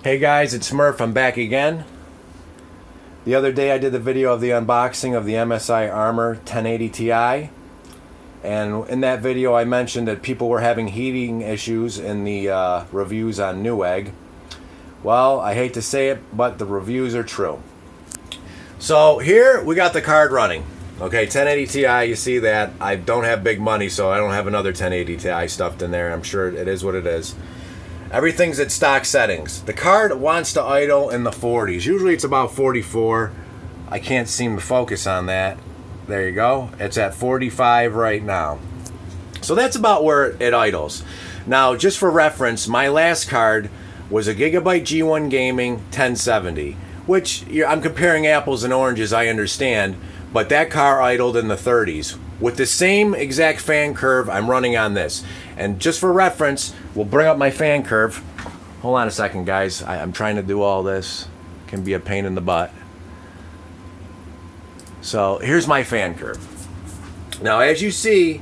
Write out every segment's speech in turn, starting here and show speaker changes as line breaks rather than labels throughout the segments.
Hey guys, it's Smurf. I'm back again. The other day I did the video of the unboxing of the MSI Armor 1080 Ti. And in that video I mentioned that people were having heating issues in the reviews on Newegg. Well, I hate to say it, but the reviews are true. So here we got the card running. Okay, 1080 Ti, you see that. I don't have big money, so I don't have another 1080 Ti stuffed in there. I'm sure it is what it is. Everything's at stock settings. The card wants to idle in the 40s. Usually it's about 44. I can't seem to focus on that. There you go. It's at 45 right now. So that's about where it idles. Now, just for reference, my last card was a Gigabyte G1 Gaming 1070, which I'm comparing apples and oranges, I understand, but that car idled in the 30s. With the same exact fan curve I'm running on this. And just for reference, we'll bring up my fan curve. Hold on a second, guys. I'm trying to do all this. Can be a pain in the butt. So here's my fan curve. Now, as you see,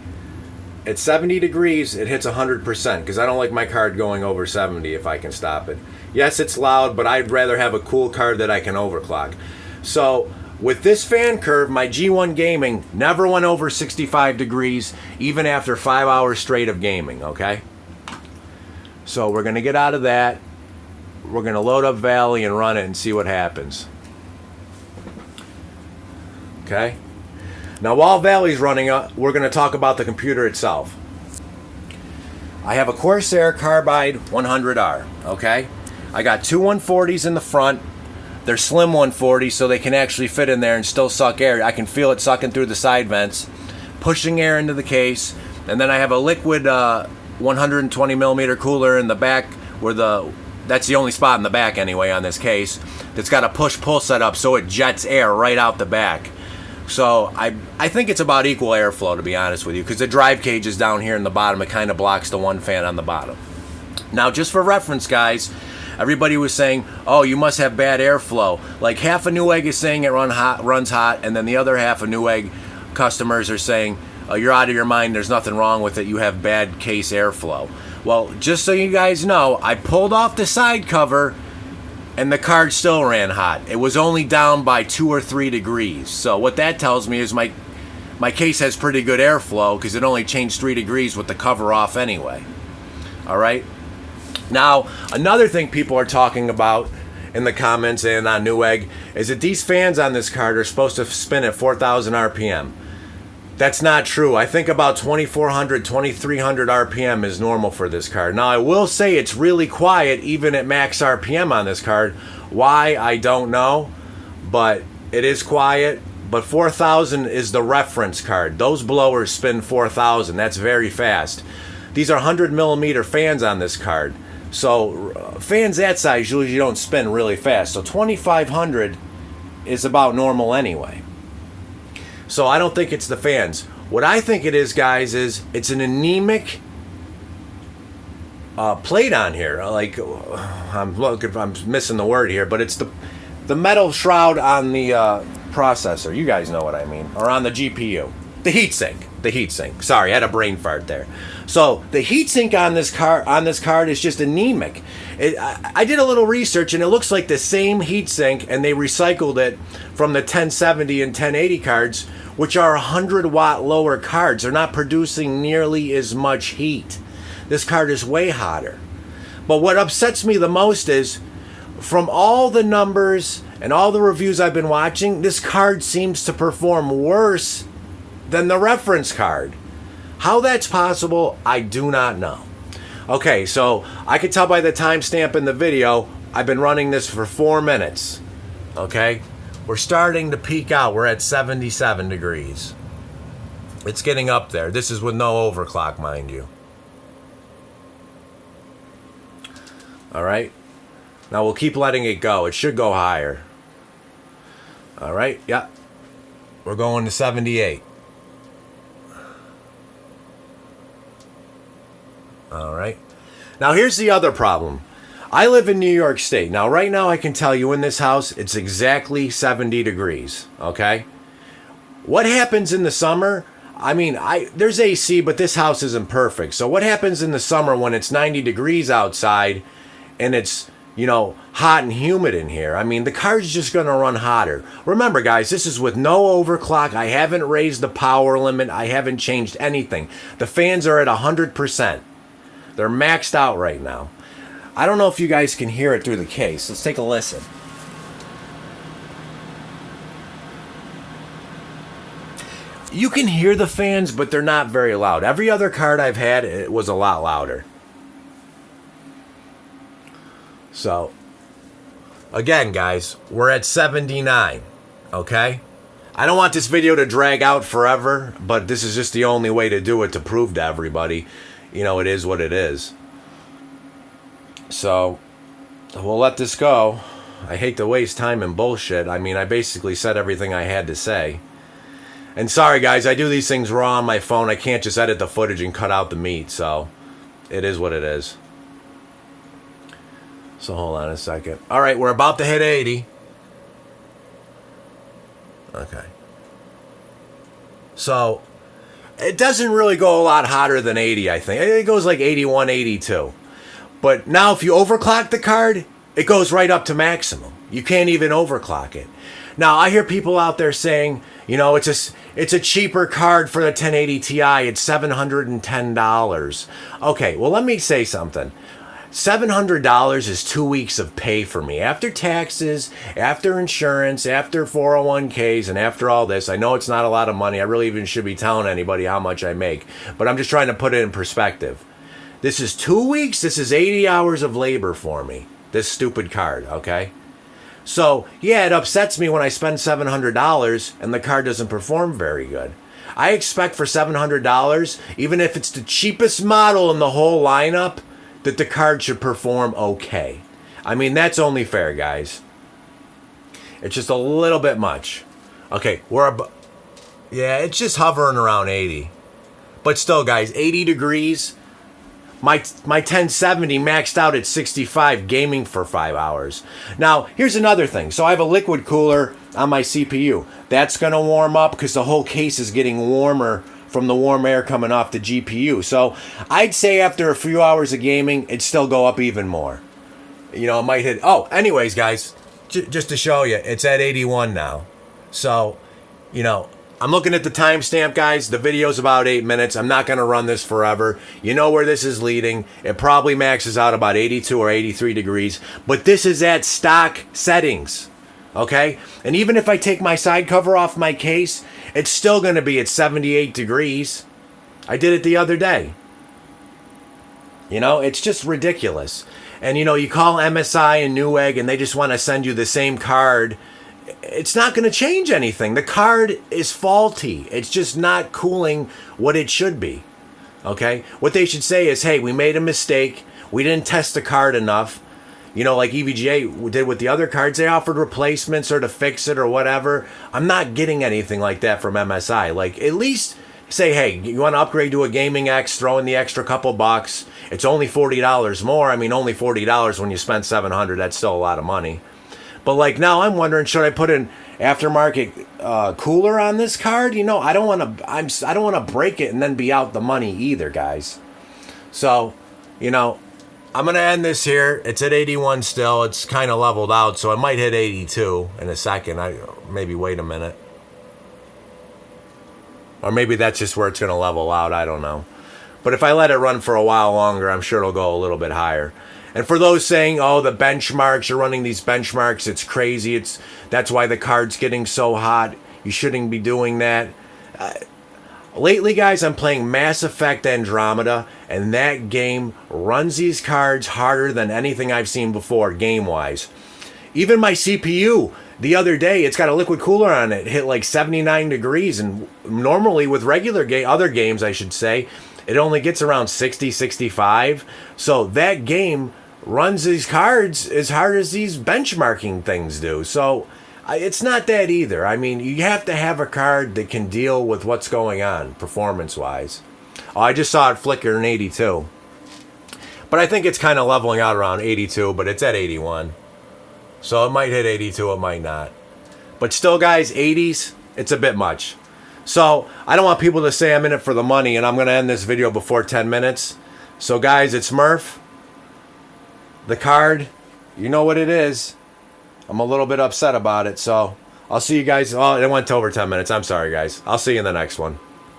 at 70 degrees, it hits 100% because I don't like my card going over 70 if I can stop it. Yes, it's loud, but I'd rather have a cool card that I can overclock. So with this fan curve, my G1 Gaming never went over 65 degrees, even after 5 hours straight of gaming, okay? So we're going to get out of that. We're going to load up Valley and run it and see what happens. Okay? Now, while Valley's running up, we're going to talk about the computer itself. I have a Corsair Carbide 100R, okay? I got two 140s in the front. They're slim 140s, so they can actually fit in there and still suck air. I can feel it sucking through the side vents, pushing air into the case. And then I have a liquid 120 millimeter cooler in the back, that's the only spot in the back anyway on this case, that's got a push-pull setup so it jets air right out the back. So I think it's about equal airflow, to be honest with you, because the drive cage is down here in the bottom. It kind of blocks the one fan on the bottom. Now, just for reference, guys, everybody was saying, oh, you must have bad airflow. Like half of Newegg is saying it runs hot, and then the other half of Newegg customers are saying, oh, you're out of your mind, there's nothing wrong with it, you have bad case airflow. Well, just so you guys know, I pulled off the side cover, and the card still ran hot. It was only down by 2 or 3 degrees. So what that tells me is my case has pretty good airflow because it only changed 3 degrees with the cover off anyway. All right? Now, another thing people are talking about in the comments and on Newegg is that these fans on this card are supposed to spin at 4,000 RPM. That's not true. I think about 2,400, 2,300 RPM is normal for this card. Now, I will say it's really quiet even at max RPM on this card. Why, I don't know, but it is quiet. But 4,000 is the reference card. Those blowers spin 4,000. That's very fast. These are 100 millimeter fans on this card. So fans that size usually don't spin really fast. So 2,500 is about normal anyway. So I don't think it's the fans. What I think it is, guys, is it's an anemic plate on here. Like, I'm missing the word here, but it's the metal shroud on the processor. You guys know what I mean. Or on the GPU. The heatsink. Sorry, I had a brain fart there. So the heatsink on this card is just anemic. I did a little research, and it looks like the same heatsink, and they recycled it from the 1070 and 1080 cards, which are 100-watt lower cards. They're not producing nearly as much heat. This card is way hotter. But what upsets me the most is, from all the numbers and all the reviews I've been watching, this card seems to perform worse than the reference card. How that's possible, I do not know. Okay, so I could tell by the timestamp in the video, I've been running this for 4 minutes. Okay? We're starting to peak out. We're at 77 degrees. It's getting up there. This is with no overclock, mind you. All right? Now we'll keep letting it go. It should go higher. All right? Yeah. We're going to 78. All right. Now here's the other problem. I live in New York State. Now right now I can tell you in this house it's exactly 70 degrees, okay? What happens in the summer? I mean, there's AC, but this house isn't perfect. So what happens in the summer when it's 90 degrees outside and it's, hot and humid in here. I mean, the card's just going to run hotter. Remember, guys, this is with no overclock. I haven't raised the power limit. I haven't changed anything. The fans are at 100%. They're maxed out right now. I don't know if you guys can hear it through the case. Let's take a listen. You can hear the fans, but they're not very loud. Every other card I've had, it was a lot louder. So, again, guys, we're at 79, okay? I don't want this video to drag out forever, but this is just the only way to do it to prove to everybody, it is what it is. So, we'll let this go. I hate to waste time and bullshit. I mean, I basically said everything I had to say. And sorry, guys, I do these things raw on my phone. I can't just edit the footage and cut out the meat, so it is what it is. So hold on a second. All right, we're about to hit 80. Okay. So it doesn't really go a lot hotter than 80, I think. It goes like 81, 82. But now if you overclock the card, it goes right up to maximum. You can't even overclock it. Now, I hear people out there saying, it's a cheaper card for the 1080 Ti. It's $710. Okay, well, let me say something. $700 is 2 weeks of pay for me. After taxes, after insurance, after 401ks, and after all this. I know it's not a lot of money. I really even should be telling anybody how much I make. But I'm just trying to put it in perspective. This is 2 weeks. This is 80 hours of labor for me. This stupid card, okay? So, yeah, it upsets me when I spend $700 and the card doesn't perform very good. I expect for $700, even if it's the cheapest model in the whole lineup, that the card should perform okay. I mean, that's only fair, guys. It's just a little bit much. Okay, it's just hovering around 80. But still, guys, 80 degrees. My 1070 maxed out at 65, gaming for 5 hours. Now, here's another thing. So I have a liquid cooler on my CPU. That's going to warm up because the whole case is getting warmer from the warm air coming off the GPU. So I'd say after a few hours of gaming, it'd still go up even more. It might hit... Oh, anyways, guys, just to show you, it's at 81 now. So, I'm looking at the timestamp, guys. The video's about 8 minutes. I'm not going to run this forever. You know where this is leading. It probably maxes out about 82 or 83 degrees. But this is at stock settings. Okay? And even if I take my side cover off my case, it's still going to be at 78 degrees. I did it the other day. It's just ridiculous. And, you call MSI and Newegg and they just want to send you the same card. It's not going to change anything. The card is faulty. It's just not cooling what it should be. Okay? What they should say is, hey, we made a mistake. We didn't test the card enough. Like EVGA did with the other cards. They offered replacements or to fix it or whatever. I'm not getting anything like that from MSI. Like, at least say, hey, you want to upgrade to a Gaming X, throw in the extra couple bucks. It's only $40 more. I mean, only $40 when you spend $700. That's still a lot of money. But now I'm wondering, should I put an aftermarket cooler on this card? I don't want to break it and then be out the money either, guys. So, I'm going to end this here. It's at 81 still. It's kind of leveled out, so it might hit 82 in a second. Maybe wait a minute. Or maybe that's just where it's going to level out. I don't know. But if I let it run for a while longer, I'm sure it'll go a little bit higher. And for those saying, oh, the benchmarks, you're running these benchmarks, it's crazy. That's why the card's getting so hot. You shouldn't be doing that. Lately, guys, I'm playing Mass Effect Andromeda, and that game runs these cards harder than anything I've seen before, game-wise. Even my CPU, the other day, it's got a liquid cooler on it. It hit like 79 degrees, and normally with other games, I should say, it only gets around 60, 65. So that game runs these cards as hard as these benchmarking things do. So it's not that either. I mean, you have to have a card that can deal with what's going on performance-wise. Oh, I just saw it flicker in 82. But I think it's kind of leveling out around 82, but it's at 81. So it might hit 82, it might not. But still, guys, 80s, it's a bit much. So I don't want people to say I'm in it for the money, and I'm going to end this video before 10 minutes. So, guys, it's Murph. The card, you know what it is. I'm a little bit upset about it, so I'll see you guys. Oh, it went to over 10 minutes. I'm sorry, guys. I'll see you in the next one.